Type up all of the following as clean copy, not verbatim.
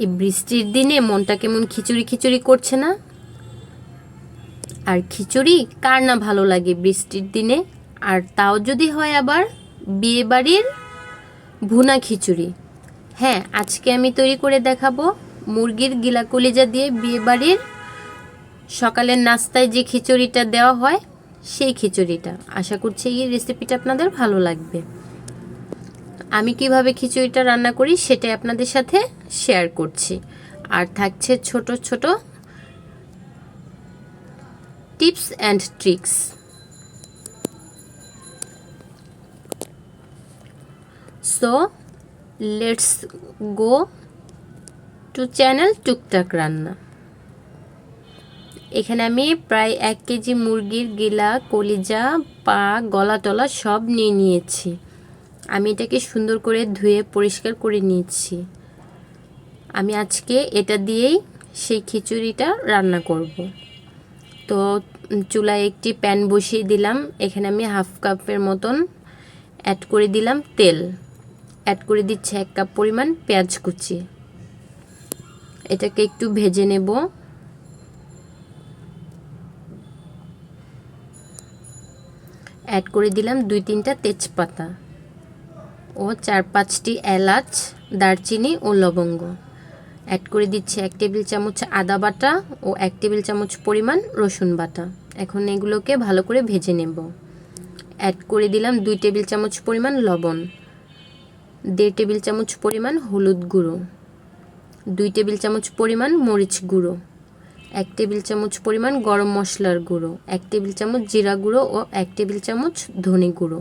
এই বৃষ্টির দিনে মনটা কেমন খিচুড়ি খিচুড়ি করছে না? আর খিচুড়ি কার না ভালো লাগে বৃষ্টির দিনে? আর তাও যদি হয় আবার বিয়েবাড়ির ভুনা খিচুড়ি। হ্যাঁ, আজকে আমি তৈরি করে দেখাবো মুরগির গিলা কলিজা দিয়ে বিয়েবাড়ির সকালের নাস্তায় যে খিচুড়িটা দেওয়া হয় সেই খিচুড়িটা। আশা করছি এই রেসিপিটা আপনাদের ভালো লাগবে। আমি কিভাবে খিচুড়িটা রান্না করি সেটাই আপনাদের সাথে শেয়ার করছি। আর থাকছে ছোট ছোট tips and tricks. So let's go to channel টুকটাক রান্না। এখানে আমি প্রায় 1 কেজি মুরগির গিলা, কলিজা, পা, গলা টলা সব নিয়ে নিয়েছি। আমি এটাকে সুন্দর করে ধুয়ে পরিষ্কার করে নিয়েছি। আমি আজকে এটা দিয়েই সেই খিচুড়িটা রান্না করব। তো চুলায় একটি প্যান বসিয়ে দিলাম। এখানে আমি 1/2 কাপের মতন অ্যাড করে দিলাম তেল। অ্যাড করে দিচ্ছি 1 কাপ পরিমাণ পেঁয়াজ কুচি। এটাকে একটু ভেজে নেব। অ্যাড করে দিলাম 2-3টা তেজপাতা ও 4-5টি এলাচ, দারচিনি ও লবঙ্গ। অ্যাড করে দিচ্ছি 1 টেবিল চামচ আদা বাটা ও 1 টেবিল চামচ পরিমাণ রসুন বাটা। এখন এগুলোকে ভালো করে ভেজে নেব। অ্যাড করে দিলাম 2 টেবিল চামচ পরিমাণ লবণ, 1.5 টেবিল চামচ পরিমাণ হলুদ গুঁড়ো, 2 টেবিল চামচ পরিমাণ মরিচ গুঁড়ো, 1 টেবিল চামচ পরিমাণ গরম মশলার গুঁড়ো, 1 টেবিল চামচ জিরা গুঁড়ো ও 1 টেবিল চামচ ধনে গুঁড়ো।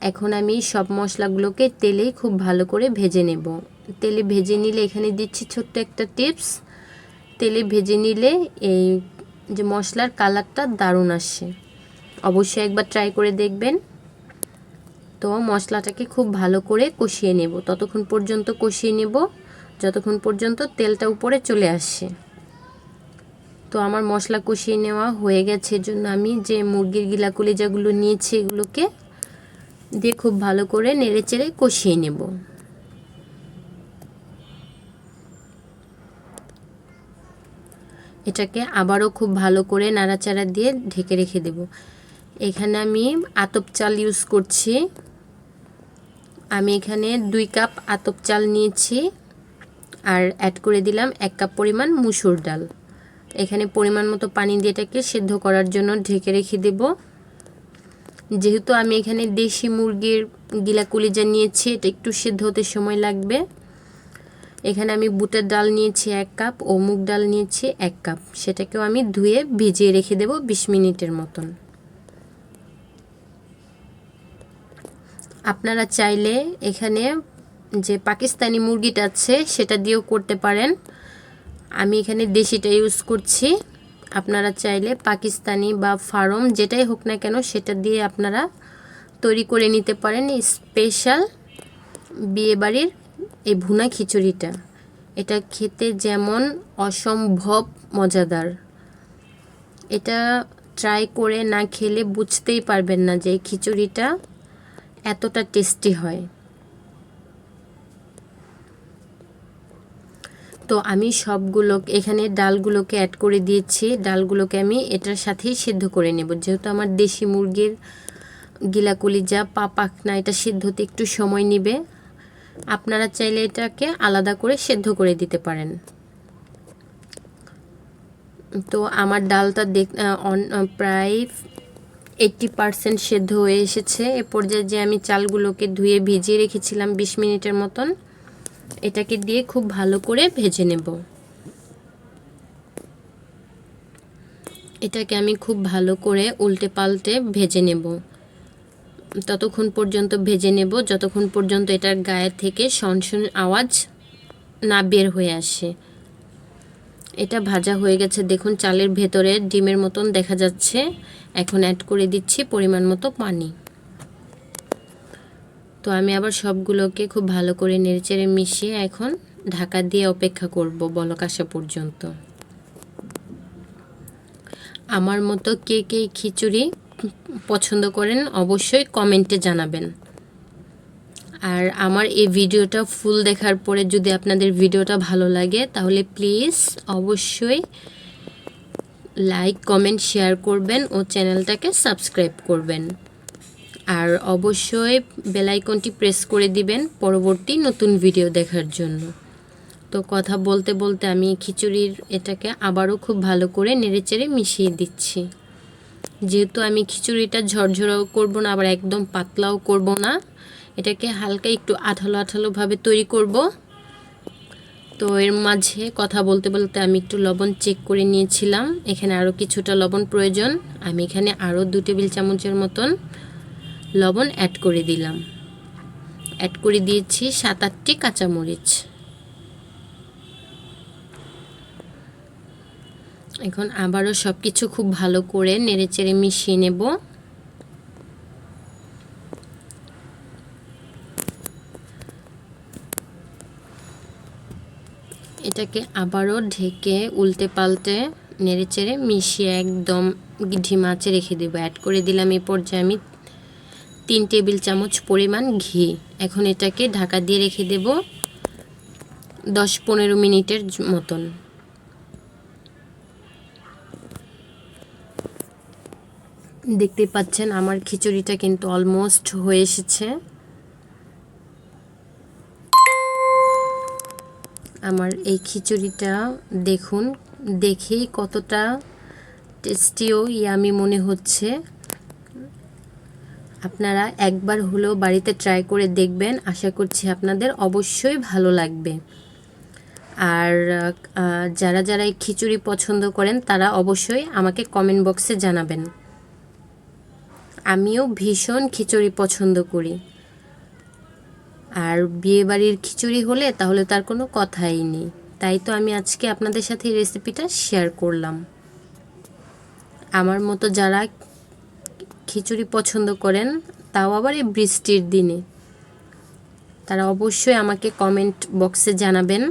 এখন আমি সব মশলাগুলোকে তেলেই খুব ভালো করে ভেজে নেব। তেলে ভেজে নিলে, এখানে দিচ্ছি ছোট্ট একটা টিপস, তেলে ভেজে নিলে এই যে মশলার কালারটা দারুণ আসে। অবশ্যই একবার ট্রাই করে দেখবেন। তো মশলাটাকে খুব ভালো করে কষিয়ে নেব। ততক্ষণ পর্যন্ত কষিয়ে নেব যতক্ষণ পর্যন্ত তেলটা উপরে চলে আসে। তো আমার মশলা কষিয়ে নেওয়া হয়ে গেছে। এজন্য আমি যে মুরগির গিলা কলিজাগুলো নিয়েছি এগুলোকে দিয়ে খুব ভালো করে নেড়েচেড়ে কষিয়ে নেব। এটাকে আবারও খুব ভালো করে নাড়াচাড়া দিয়ে ঢেকে রেখে দেব। এখানে আমি আতপ চাল ইউজ করছি। আমি এখানে 2 কাপ আতপ চাল নিয়েছি আর অ্যাড করে দিলাম 1 কাপ পরিমাণ মুসুর ডাল। এখানে পরিমাণ মতো পানি দিয়ে এটাকে সেদ্ধ করার জন্য ঢেকে রেখে দেব। যেহেতু আমি এখানে দেশি মুরগির গিলা কলিজা নিয়েছি, এটা একটু সেদ্ধ হতে সময় লাগবে। এখানে আমি বুটের ডাল নিয়েছি 1 কাপ ও মুগ ডাল নিয়েছি 1 কাপ। সেটাকেও আমি ধুয়ে ভিজিয়ে রেখে দেব 20 মিনিটের মতন। আপনারা চাইলে এখানে যে পাকিস্তানি মুরগিটা আছে সেটা দিয়েও করতে পারেন। আমি এখানে দেশিটা ইউজ করছি। আপনারা চাইলে পাকিস্তানি বা ফার্ম যেটাই হোক না কেন সেটা দিয়ে আপনারা তৈরি করে নিতে পারেন স্পেশাল বিয়েবাড়ির এই ভুনা খিচুড়িটা। এটা খেতে যেমন অসম্ভব মজাদার। এটা ট্রাই করে না খেলে বুঝতেই পারবেন না যে এই খিচুড়িটা এতটা টেস্টি হয়। তো আমি সবগুলো এখানে ডালগুলোকে অ্যাড করে দিয়েছি। ডালগুলোকে আমি এটার সাথেই সেদ্ধ করে নেব। যেহেতু আমার দেশি মুরগির গিলা কলিজা, পা, পাখনা এটা সেদ্ধ হতে একটু সময় নেবে। আপনারা চাইলে এটাকে আলাদা করে সেদ্ধ করে দিতে পারেন। তো আমার ডালটা প্রায় 80% সেদ্ধ হয়ে এসেছে। এ পর্যায়ে যে আমি চালগুলোকে ধুয়ে ভিজিয়ে রেখেছিলাম 20 মিনিটের মতন, এটাকে দিয়ে খুব ভালো করে ভেজে নেব। এটাকে আমি খুব ভালো করে উল্টে পাল্টে ভেজে নেব। ততক্ষণ পর্যন্ত ভেজে নেব যতক্ষণ পর্যন্ত এটার গায়ে থেকে সনসন আওয়াজ না বের হয়ে আসে। এটা ভাজা হয়ে গেছে, দেখুন চালের ভেতরে ডিমের মতন দেখা যাচ্ছে। এখন অ্যাড করে দিচ্ছি পরিমাণ মতো পানি। তো আমি আবার সবগুলোকে খুব ভালো করে নেড়েচেড়ে মিশিয়ে এখন ঢাকা দিয়ে অপেক্ষা করব বলক আসা পর্যন্ত। আমার মতো কে কে খিচুড়ি পছন্দ করেন অবশ্যই কমেন্টে জানাবেন। আর আমার এই ভিডিওটা ফুল দেখার পরে যদি আপনাদের ভিডিওটা ভালো লাগে তাহলে প্লিজ অবশ্যই লাইক কমেন্ট শেয়ার করবেন ও চ্যানেলটাকে সাবস্ক্রাইব করবেন। আর অবশ্যই বেল আইকনটি প্রেস করে দিবেন পরবর্তী নতুন ভিডিও দেখার জন্য। তো কথা বলতে বলতে আমি খিচুড়ির এটাকে আবারও খুব ভালো করে নেড়েচেড়ে মিশিয়ে দিচ্ছি। যেহেতু আমি খিচুড়িটা ঝরঝরাও করব না, আবার একদম পাতলাও করব না, এটাকে হালকা একটু আঠালো আঠালোভাবে তৈরি করব। তো এর মাঝে কথা বলতে বলতে আমি একটু লবণ চেক করে নিয়েছিলাম। এখানে আরও কিছুটা লবণ প্রয়োজন। আমি এখানে আরও 2 টেবিল চামচের মতন লবণ অ্যাড করে দিলাম। অ্যাড করে দিয়েছি 7-8টি কাঁচামরিচ। এখন আবারও সব কিছু খুব ভালো করে নেড়েচেড়ে মিশিয়ে নেব। এটাকে আবারও ঢেকে উল্টে পাল্টে নেড়েচেড়ে মিশিয়ে একদম ধিমা আঁচে রেখে দেবো। অ্যাড করে দিলাম এই পর্যায়ে আমি 3 টেবিল চামচ পরিমাণ ঘি। এখন এটাকে ঢাকা দিয়ে রেখে দেব 10-15 মিনিটের মতন। দেখতে পাচ্ছেন আমার খিচুড়িটা কিন্তু অলমোস্ট হয়ে এসেছে। আমার এই খিচুড়িটা দেখুন, দেখেই কতটা টেস্টি ও ইয়ামি মনে হচ্ছে। আপনারা একবার হলেও বাড়িতে ট্রাই করে দেখবেন, আশা করছি আপনাদের অবশ্যই ভালো লাগবে। আর যারা যারা এই খিচুড়ি পছন্দ করেন তারা অবশ্যই আমাকে কমেন্ট বক্সে জানাবেন। আমিও ভীষণ খিচুড়ি পছন্দ করি। আর বিয়েবাড়ির খিচুড়ি হলে তাহলে তার কোনো কথাই নেই। তাই তো আমি আজকে আপনাদের সাথে এই রেসিপিটা শেয়ার করলাম। আমার মতো যারা খিচুড়ি পছন্দ করেন, তাও আবার এই বৃষ্টির দিনে, তারা অবশ্যই আমাকে কমেন্ট বক্সে জানাবেন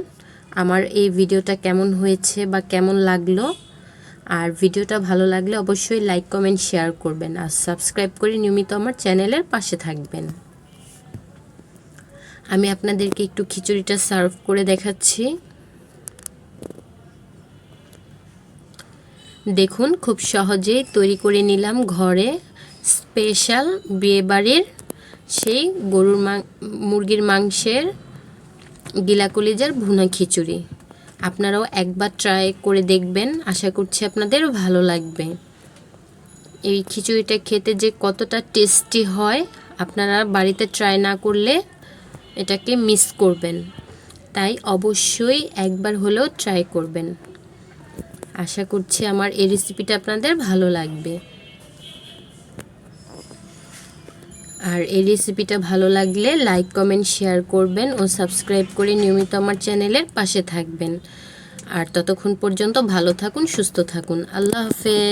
আমার এই ভিডিওটা কেমন হয়েছে বা কেমন লাগলো। আর ভিডিওটা ভালো লাগলে অবশ্যই লাইক কমেন্ট শেয়ার করবেন আর সাবস্ক্রাইব করে নিয়মিত আমার চ্যানেলের পাশে থাকবেন। আমি আপনাদেরকে একটু খিচুড়িটা সার্ভ করে দেখাচ্ছি। দেখুন, খুব সহজেই তৈরি করে নিলাম ঘরে স্পেশাল বিয়েবাড়ির সেই মুরগির মাংসের গিলা কলিজার ভুনা খিচুড়ি। আপনারাও একবার ট্রাই করে দেখবেন, আশা করছি আপনাদের ভালো লাগবে। এই খিচুড়িটা খেতে যে কতটা টেস্টি হয়, আপনারা বাড়িতে ট্রাই না করলে এটাকে মিস করবেন। তাই অবশ্যই একবার হলেও ট্রাই করবেন। আশা করছি আমার এই রেসিপিটা আপনাদের ভালো লাগবে। আর এই রেসিপিটা ভালো লাগলে লাইক কমেন্ট শেয়ার করবেন ও সাবস্ক্রাইব করে নিয়মিত আমার চ্যানেলের পাশে থাকবেন। আর ততক্ষণ পর্যন্ত ভালো থাকুন, সুস্থ থাকুন। আল্লাহ হাফেজ।